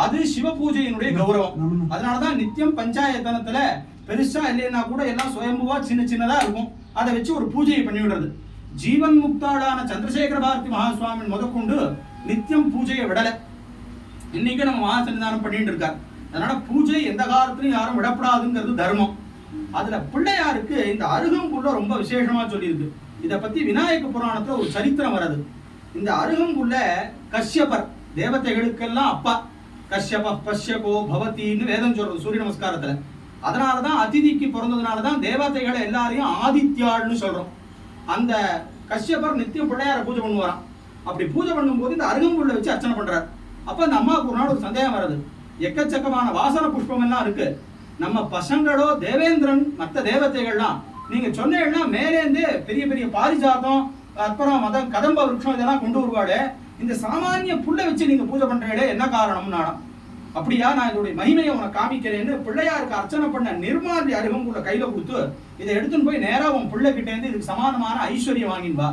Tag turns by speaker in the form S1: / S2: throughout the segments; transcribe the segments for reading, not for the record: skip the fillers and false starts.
S1: அது சிவ பூஜையினுடைய கௌரவம். அதனாலதான் நித்தியம் பஞ்சாயத்தனத்துல பெருசா இல்லைன்னா கூட எல்லாம் சுயம்புவா சின்ன சின்னதா இருக்கும், அதை வச்சு ஒரு பூஜையை பண்ணி விடுறது. ஜீவன் முக்தாளான சந்திரசேகர பாரதி மகாசுவாமி முதற்கொண்டு நித்தியம் பூஜையை விடலை. இன்னைக்கு நம்ம மகாசன்னிதானம் பண்ணிட்டு இருக்கார். அதனால பூஜை எந்த காலத்திலும் யாரும் விடப்படாதுங்கிறது தர்மம். அதுல பிள்ளையாருக்கு இந்த அருகம்புல்ல ரொம்ப விசேஷமா சொல்லியிருக்கு. இதை பத்தி விநாயக புராணத்துல ஒரு சரித்திரம் வருது. இந்த அருகம்புல்ல கஷ்யபர் தேவதைகளுக்கெல்லாம் அப்பா, கஷ்யப பஷ்யபோ பவதின்னு வேதம் சொல்றது சூரிய நமஸ்காரத்துல. அதனாலதான் அதிதிக்கு பிறந்ததுனாலதான் தேவதைகளை எல்லாரையும் ஆதித்யாள்னு சொல்றோம். அந்த கஷ்யபர் நித்தியம் பிள்ளையார பூஜை பண்ணுவாராம். அப்படி பூஜை பண்ணும்போது இந்த அருகம்புல்ல வச்சு அர்ச்சனை பண்றாரு. அப்ப அந்த அம்மாவுக்கு ஒரு நாள் ஒரு சந்தேகம் வருது. எக்கச்சக்கமான வாசன புஷ்பம் எல்லாம் இருக்கு, நம்ம பசங்களோ தேவேந்திரன் மற்ற தேவதைகள்லாம் நீங்க சொன்னீங்கன்னா மேலேந்து பெரிய பெரிய பாரிஜாதம் அப்புறம் கதம்ப விருட்சம் இதெல்லாம் கொண்டு வருவாடு, இந்த சாமானிய புல்லை வச்சு நீங்க பூஜை பண்றீங்களே என்ன காரணம் நாடம்? அப்படியா, நான் இதோடைய மகிமையை உனக்கு காமிக்கிறேன்னு பிள்ளையாருக்கு அர்ச்சனை பண்ண நிர்மாதி அருகம்புல்ல கையில கொடுத்து இதை எடுத்துன்னு போய் நேரா உன் பிள்ளை கிட்டே இருந்து இதுக்கு சமானமான ஐஸ்வர்யம் வாங்கின்பா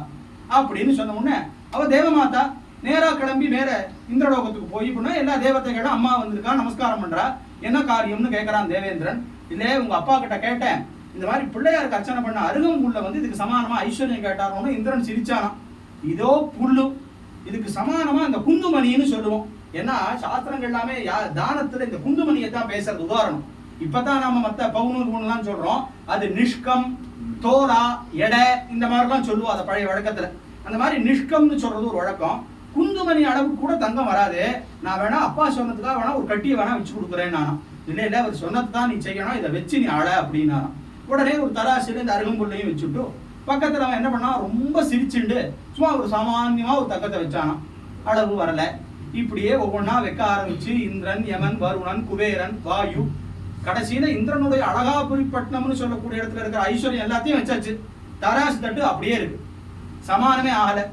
S1: அப்படின்னு சொன்ன உடனே அவ தேவமாதா நேரா கிளம்பி மேல இந்திரலோகத்துக்கு போய் பண்ண எல்லா தேவதைகளும் அம்மா வந்திருக்கா நமஸ்காரம் பண்றா. என்ன காரியம்னு கேட்கறான் தேவேந்திரன். இல்ல உங்க அப்பா கிட்ட கேட்டேன், இந்த மாதிரி பிள்ளையாருக்கு அர்ச்சனை பண்ண அருகம்புல்ல இதுக்கு சமானமா ஐஸ்வர்யம் கேட்டாரோன்னு இந்திரன் சிரிச்சானா. இதோ புல்லு, இதுக்கு சமானமா இந்த குந்துமணின்னு சொல்லுவோம். ஏன்னா சாஸ்திரங்கள் எல்லாமே தானத்துல இந்த குந்துமணியை தான் பேசுறது. உதாரணம் இப்பதான் நாம மத்த பவுனூர்லாம் சொல்றோம், அது நிஷ்கம் தோலா எடை இந்த மாதிரிலாம் சொல்லுவோம் அதை பழைய வழக்கத்துல. அந்த மாதிரி நிஷ்கம்னு சொல்றது ஒரு வழக்கம். குந்துமணி அளவு கூட தங்கம் வராது, நான் வேணா அப்பா சொன்னதுக்காக வேணா ஒரு கட்டியை வேணா வச்சு கொடுக்குறேன் நானும். இல்லை இல்லை அவர் சொன்னதுதான் நீ செய்யணும், இதை வச்சு நீ ஆள அப்படின்னா உடனே ஒரு தராசில இந்த அருகம்புல்லையும் வச்சுட்டு பக்கத்துல அவன் என்ன பண்ணா ரொம்ப சிரிச்சுண்டு சும்மா ஒரு சாமான்யமா ஒரு தங்கத்தை வச்சானா. அளவு வரல. இப்படியே ஒவ்வொன்றா வைக்க ஆரம்பிச்சு இந்திரன் யமன் வருணன் குபேரன் வாயு கடைசியில இந்திரனுடைய அழகாபுரிப்பட்டினம்னு சொல்லக்கூடிய இடத்துல இருக்கிற ஐஸ்வர்யம் எல்லாத்தையும் வச்சாச்சு. தராசு தட்டு அப்படியே இருக்கு, சமானமே ஆகல.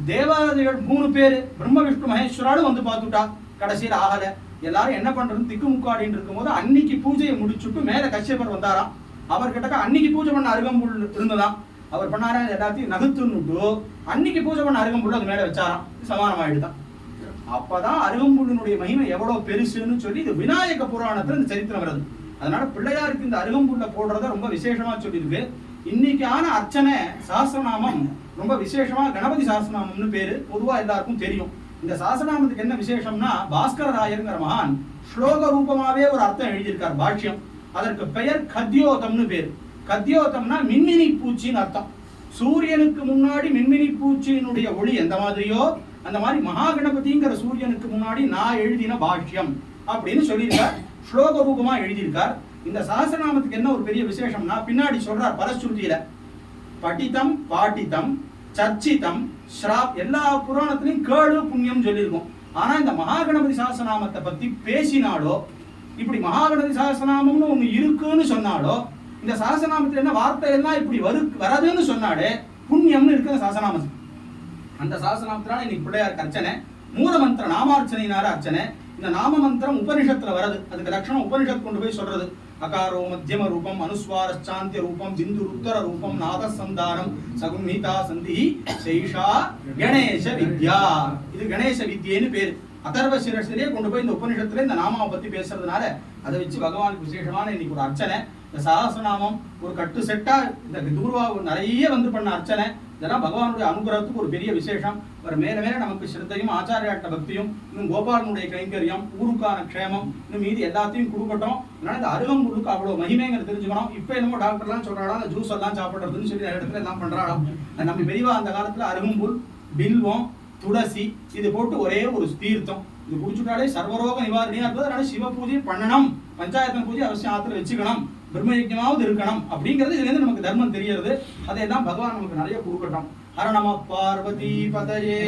S1: தேவதைகள் 3 பேரு பிரம்ம விஷ்ணு மகேஸ்வராலும் வந்து பார்த்துட்டா, கடைசியில் ஆகல. எல்லாரும் என்ன பண்றதுன்னு திக்குமுக்காடின்னு இருக்கும்போது அன்னைக்கு பூஜையை முடிச்சுட்டு மேல கஷ்யபர் வந்தாராம். அவர்கிட்ட அன்னைக்கு பூஜை பண்ண அருகம்புல் இருந்ததாம். அவர் பண்ணாரா எல்லாத்தையும் நகுத்துன்னுட்டு அன்னைக்கு பூஜை பண்ண அருகம்புல் அது மேல வச்சாராம், சமானமாயிடுதான். அப்பதான் அருகம்புல்லினுடைய மகிமை எவ்வளவு பெருசுன்னு சொல்லி இது விநாயக புராணத்துல இந்த சரித்திரம் வருது. அதனால பிள்ளையாருக்கு இந்த அருகம்புல்ல போடுறத ரொம்ப விசேஷமா சொல்லியிருக்கு. இன்னைக்கான அர்ச்சனை சாஸ்திரநாமம் ரொம்ப விசேஷமா கணபதி சாஸ்திரநாமம்னு பேரு, பொதுவா எல்லாருக்கும் தெரியும். இந்த சாஸ்திரநாமத்துக்கு என்ன விசேஷம்னா பாஸ்கர ராயருங்கிற மகான் ஸ்லோக ரூபமாவே ஒரு அர்த்தம் எழுதியிருக்கார் பாஷ்யம். அதற்கு பெயர் கத்யோதம்னு பேரு. கத்யோதம்னா மின்மினி பூச்சின்னு அர்த்தம். சூரியனுக்கு முன்னாடி மின்மினி பூச்சியினுடைய ஒளி எந்த மாதிரியோ அந்த மாதிரி மகா கணபதிங்கிற சூரியனுக்கு முன்னாடி நான் எழுதின பாஷ்யம் அப்படின்னு சொல்லியிருக்கார், ஸ்லோக ரூபமா எழுதியிருக்கார். இந்த சாஸ்திரநாமத்துக்கு என்ன ஒரு பெரிய விசேஷம்னா பின்னாடி சொல்றார் பரஸ்ருதியில படித்தம் பாட்டித்தம் சர்ச்சிதம் ஸ்ராப் எல்லா புராணத்திலையும் கேடு புண்ணியம் சொல்லியிருக்கும். ஆனா இந்த மகாகணபதி சாஸ்திரநாமத்தை பத்தி பேசினாலோ இப்படி மகாகணபதி சாஸ்திரநாமம்னு ஒண்ணு இருக்குன்னு சொன்னாலோ இந்த சாஸ்திரநாமத்துல என்ன வார்த்தை எல்லாம் இப்படி வராதுன்னு சொன்னாலே புண்ணியம்னு இருக்கு அந்த சாஸ்திரநாமம். அந்த சாஸ்திரநாமத்தினால இன்னைக்கு பிள்ளையாருக்கு அர்ச்சனை, மூல மந்திர நாமார்ச்சனையினால அர்ச்சனை. இந்த நாம மந்திரம் உபனிஷத்துல வருது, அதுக்கு லட்சணம் உபனிஷத் கொண்டு போய் சொல்றது. அகாரோ மத்தியம ரூபம் அனுஸ்வாரச்சாந்திய ரூபம் பிந்து உத்தர ரூபம் நாத சந்தானம் சகுன்ஹிதா சந்தி சேஷா கணேச வித்யா. இது கணேச வித்யேன்னு பேரு. அதர்வ சிரசிலே கொண்டு போய் இந்த உபனிஷத்துல இந்த நாமாவை பத்தி பேசுறதுனால அதை வச்சு பகவானுக்கு விசேஷமான இன்னைக்கு ஒரு அர்ச்சனை. இந்த சஹஸ்ரநாமம் ஒரு கட்டு செட்டா இந்த தூர்வா நிறைய பண்ண அர்ச்சனை. இதெல்லாம் பகவானுடைய அனுகிரகத்துக்கு ஒரு பெரிய விசேஷம். ஒரு மேல மேல நமக்கு சிரத்தையும் ஆச்சாரியாட்ட பக்தியும் இன்னும் கோபாலனுடைய கைங்கரியம் ஊருக்கான க்ஷேமம் இன்னும் மீதி எல்லாத்தையும் கொடுக்கட்டும். அதனால இந்த அருகம்புல்லுக்கு அவ்வளவு மகிமைங்கிறது தெரிஞ்சுக்கணும். இப்ப என்னமோ டாக்டர்லாம் சொல்றாடா அந்த ஜூஸ் எல்லாம் சாப்பிடுறதுன்னு சொல்லி இடத்துல எல்லாம் பண்றாளாம். நம்ம பெரியவா அந்த காலத்துல அருகம்புல் பில்வம் துளசி இது போட்டு ஒரே ஒரு தீர்த்தம் இது குடிச்சுட்டாலே சர்வரோக நிவாரணியா இருந்தது. அதனால சிவ பூஜை பண்ணணும், பஞ்சாயத்தன் பூஜை அவசியம் ஆத்துல வச்சுக்கணும், பிரம்மயஜமாவது இருக்கணும் அப்படிங்கிறது இதுல இருந்து நமக்கு தர்மம் தெரிகிறது. அதையெல்லாம் பகவான் நமக்கு நிறைய கொடுக்கட்டும். ஹர நம பார்வதி பதயே.